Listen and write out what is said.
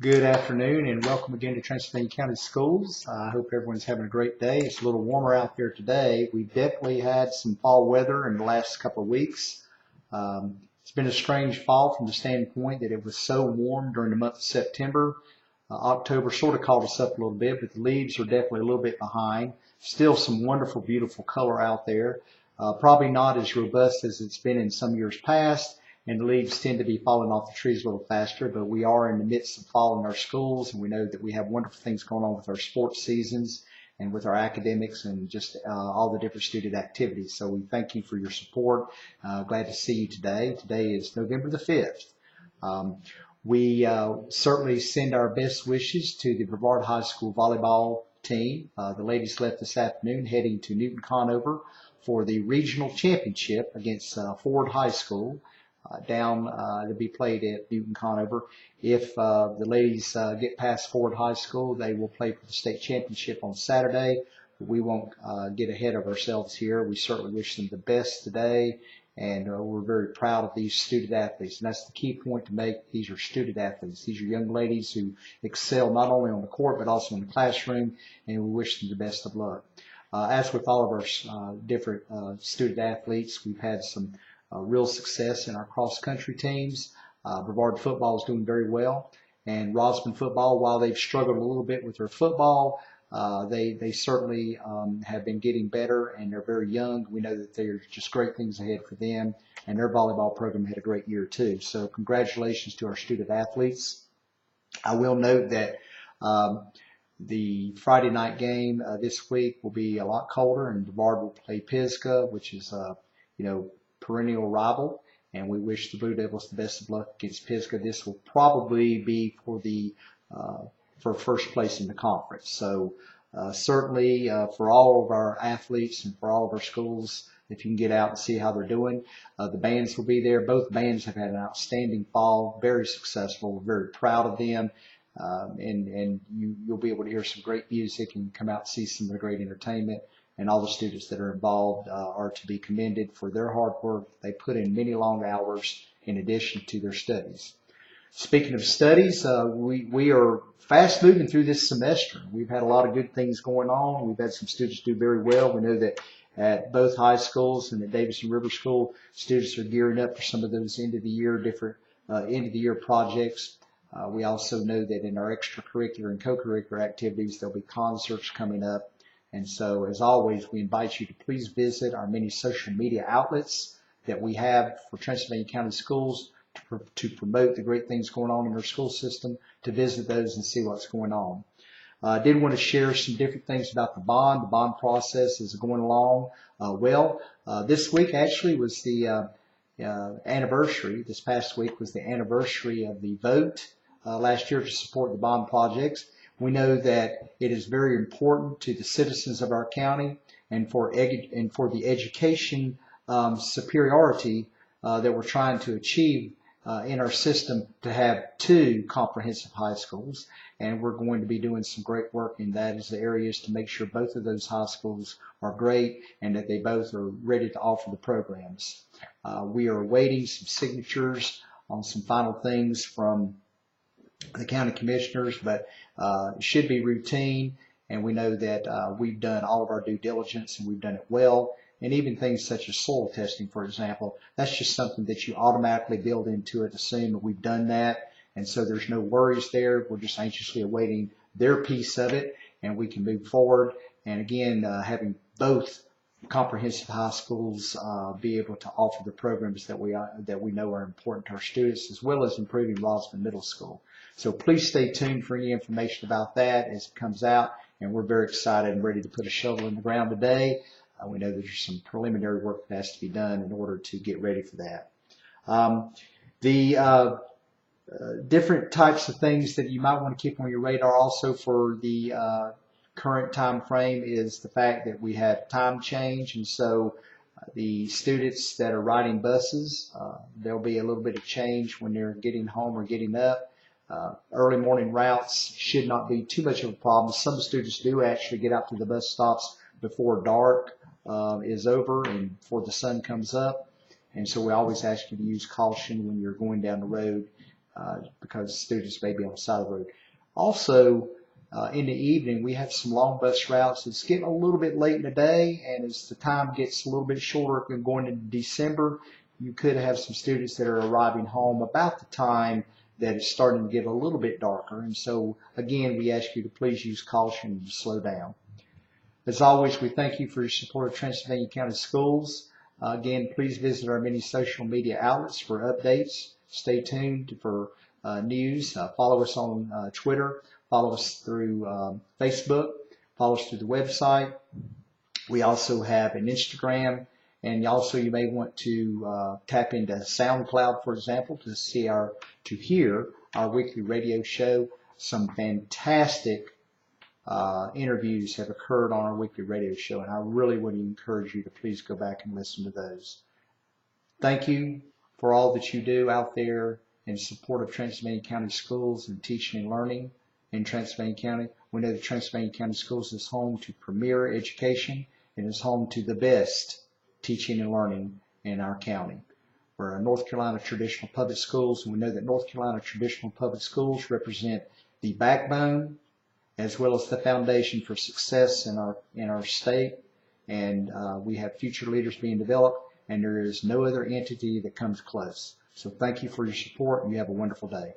Good afternoon and welcome again to Transylvania County Schools. I hope everyone's having a great day. It's a little warmer out there today. We've definitely had some fall weather in the last couple of weeks. It's been a strange fall from the standpoint that it was so warm during the month of September. October sort of caught us up a little bit, but the leaves are definitely a little bit behind. Still some wonderful, beautiful color out there. Probably not as robust as it's been in some years past, and the leaves tend to be falling off the trees a little faster, but we are in the midst of fall in our schools, and we know that we have wonderful things going on with our sports seasons and with our academics and just all the different student activities. So we thank you for your support. Glad to see you today. Today is November the 5th. We certainly send our best wishes to the Brevard High School volleyball team. The ladies left this afternoon heading to Newton Conover for the regional championship against Ford High School. Down to be played at Newton Conover. If the ladies get past Ford High School, they will play for the state championship on Saturday. But we won't get ahead of ourselves here. We certainly wish them the best today, and we're very proud of these student athletes. And that's the key point to make. These are student athletes. These are young ladies who excel not only on the court but also in the classroom, and we wish them the best of luck. As with all of our different student athletes, we've had some real success in our cross-country teams. Brevard football is doing very well, and Rosman football, while they've struggled a little bit with their football, they certainly have been getting better, and they're very young. We know that there's just great things ahead for them, and their volleyball program had a great year too. So congratulations to our student athletes. I will note that the Friday night game this week will be a lot colder, and Brevard will play Pisgah, which is perennial rival, and we wish the Blue Devils the best of luck against Pisgah. This will probably be for first place in the conference. So certainly for all of our athletes and for all of our schools, if you can get out and see how they're doing. The bands will be there. Both bands have had an outstanding fall, very successful. We're very proud of them. And you'll be able to hear some great music and come out and see some of the great entertainment. And all the students that are involved are to be commended for their hard work. They put in many long hours in addition to their studies. Speaking of studies, we are fast moving through this semester. We've had a lot of good things going on. We've had some students do very well. We know that at both high schools and at Davidson River School, students are gearing up for some of those end of the year projects. We also know that in our extracurricular and co-curricular activities, there'll be concerts coming up. And so, as always, we invite you to please visit our many social media outlets that we have for Transylvania County Schools to promote the great things going on in our school system, to visit those and see what's going on. I did want to share some different things about the bond. The bond process is going along well. This week actually was the anniversary. This past week was the anniversary of the vote last year to support the bond projects. We know that it is very important to the citizens of our county and for the education superiority that we're trying to achieve in our system to have 2 comprehensive high schools. And we're going to be doing some great work in those areas to make sure both of those high schools are great and that they both are ready to offer the programs. We are awaiting some signatures on some final things from the county commissioners, but it should be routine, and we know that we've done all of our due diligence and we've done it well. And even things such as soil testing, for example, that's just something that you automatically build into it, assume that we've done that, and so there's no worries there. We're just anxiously awaiting their piece of it, and we can move forward. And again, having both comprehensive high schools be able to offer the programs that we know are important to our students, as well as improving Rosman Middle School. So please stay tuned for any information about that as it comes out, and we're very excited and ready to put a shovel in the ground today. We know there's some preliminary work that has to be done in order to get ready for that. The different types of things that you might want to keep on your radar also for the current time frame is the fact that we have time change, and so the students that are riding buses, there'll be a little bit of change when they're getting home or getting up. Early morning routes should not be too much of a problem. Some students do actually get out to the bus stops before dark is over and before the sun comes up. And so we always ask you to use caution when you're going down the road because students may be on the side of the road. Also, in the evening, we have some long bus routes. It's getting a little bit late in the day, and as the time gets a little bit shorter and going into December, you could have some students that are arriving home about the time that it's starting to get a little bit darker. And so, again, we ask you to please use caution and slow down. As always, we thank you for your support of Transylvania County Schools. Again, please visit our many social media outlets for updates. Stay tuned for news. Follow us on Twitter. Follow us through Facebook. Follow us through the website. We also have an Instagram. And also you may want to tap into SoundCloud, for example, to hear our weekly radio show. Some fantastic interviews have occurred on our weekly radio show, and I really would encourage you to please go back and listen to those. Thank you for all that you do out there in support of Transylvania County Schools and teaching and learning in Transylvania County. We know that Transylvania County Schools is home to premier education and is home to the best teaching and learning in our county. We're a North Carolina Traditional Public Schools, and we know that North Carolina Traditional Public Schools represent the backbone as well as the foundation for success in our state. And we have future leaders being developed, and there is no other entity that comes close. So thank you for your support, and you have a wonderful day.